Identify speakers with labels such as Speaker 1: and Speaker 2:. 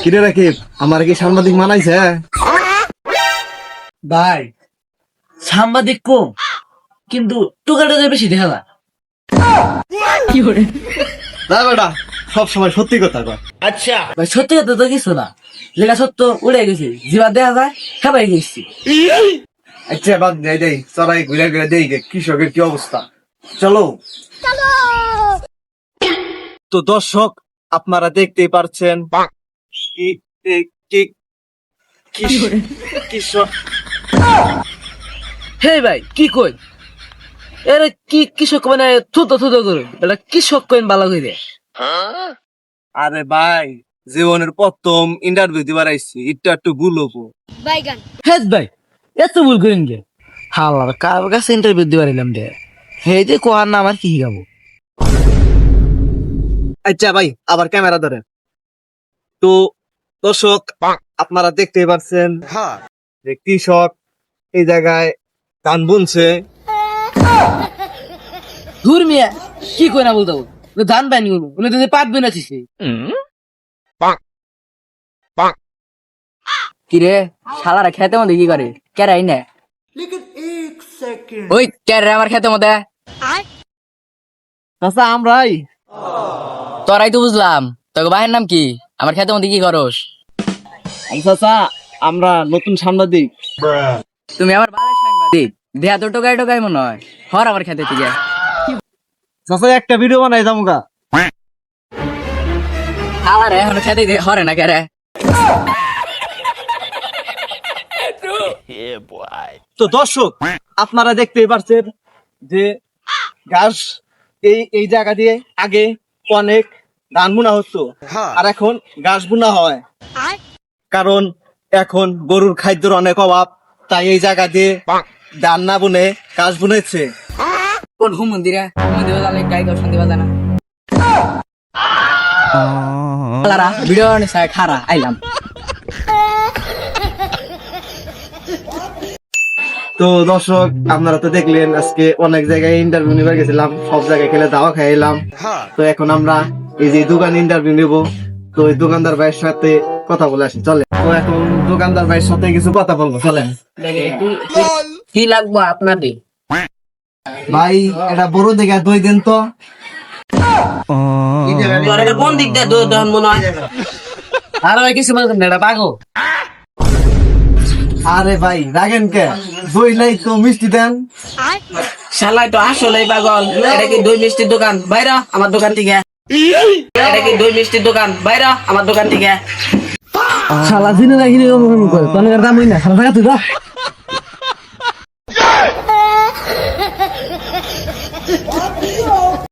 Speaker 1: কিরে রাকিব, আমার কি সাংবাদিক মানাইছে?
Speaker 2: ভাই সাংবাদিক কম, কিন্তু টুকাটা বেশি দেখা যায়।
Speaker 1: না বেটা, সব সময় সত্যি কথা কয়।
Speaker 2: আচ্ছা ভাই, সত্যি কথা তো কিছু না, যেটা সত্য উড়ে গেছে, জীবা দেখা যায় খাবাই গেছি।
Speaker 1: আচ্ছা বাদ দেই দেই, চড়াই ঘুরে ঘুরে দেই গে কৃষকের কি অবস্থা। চলো। তো দর্শক, আপনারা দেখতেই পারছেন কৃষক।
Speaker 2: হে ভাই কি কই, এরা কি কৃষক মানে থুতো থুতো করে, এটা কৃষক কইন ভালো করে।
Speaker 1: আরে ভাই, জীবনের প্রথম ইন্টারভিউ দিবার আইছি, একটু ভুল হবো।
Speaker 2: হ্যাঁ ভাই, এত ভুল করেন গে? হালার কার কাছে ইন্টারভিউ দিবার এলাম দে, হে যে কোয়ার না আমার কি গাবো।
Speaker 1: আচ্ছা ভাই, আবার ক্যামেরা ধরেন। তো দর্শক, আপনারা দেখতেই পারছেন যে কৃষক এই জায়গায় ধান বুনছে।
Speaker 2: দূর মিয়া, কি কই না বলতো, ধান বানি উনি তো পাট বেনাছিস। কিরে শালারা খেতে মধ্যে কি করে কেরাই না? ওই কেরে আমার খেতে মধ্যে
Speaker 1: আচ্ছা, আমরাই
Speaker 2: তোরাই তো বুঝলাম, তোকে ভাইয়ের নাম কি? আমার খেতে মধ্যে কি করস?
Speaker 1: আচ্ছা, আমরা নতুন সাংবাদিক।
Speaker 2: তুমি আমার বালের সাংবাদিক, দেয়া তো টোকাই টোকাই মনে হয়। হর আমার খেতে থেকে
Speaker 1: চাচা, একটা ভিডিও বানাই দামগা।
Speaker 2: শালারে এখন খেতে হরে না কেরে।
Speaker 1: তো দর্শক, আপনারা দেখতেই পারছেন যে ঘাস এই জায়গা দিয়ে আগে অনেক ধান বোনা হতো, আর এখন ঘাস বোনা হয়। কারণ এখন গরুর খাদ্যের অনেক অভাব, তাই এই জায়গা দিয়ে ধান না বুনে ঘাস বুনেছে।
Speaker 2: কোন মন্দিরে মন্দিরে গেলে গাই দর্শন দিবা জানা। শালারা ভিডিও নিছে খারা আইলাম।
Speaker 1: তো দর্শক, আপনারা তো দেখলেন আজকে অনেক জায়গায় ইন্টারভিউ নিবার গেছিলাম, সব জায়গায় খেলে দাওয়া খাইলাম। তো এখন আমরা এই যে দোকানে ইন্টারভিউ নেব, তো ওই দোকানদার ভাইয়ের সাথে কথা বলে আসি, চলে। তো এখন দোকানদার ভাইয়ের সাথে কিছু কথা বলবো, চলেন।
Speaker 2: কি লাগবো আপনাদের?
Speaker 1: ভাই, এটা বড় দেখে দই দেন তো।
Speaker 2: কোন দিক দিয়ে দই দেন মনে হয়? আর ভাই কিছু বলতেন না, এটা পাগো।
Speaker 1: আরে ভাই, রাগেন কে? দই নাই তো মিষ্টি দেন।
Speaker 2: শালাই তো আসলেই পাগল। এটা কি দই মিষ্টির দোকান? বাইরা আমার দোকান থেকে। এটা কি দই মিষ্টির দোকান? বাইরা আমার দোকান থেকে। শালা জিনে না, হিনে করে তোর দাম হই না, শালা তুই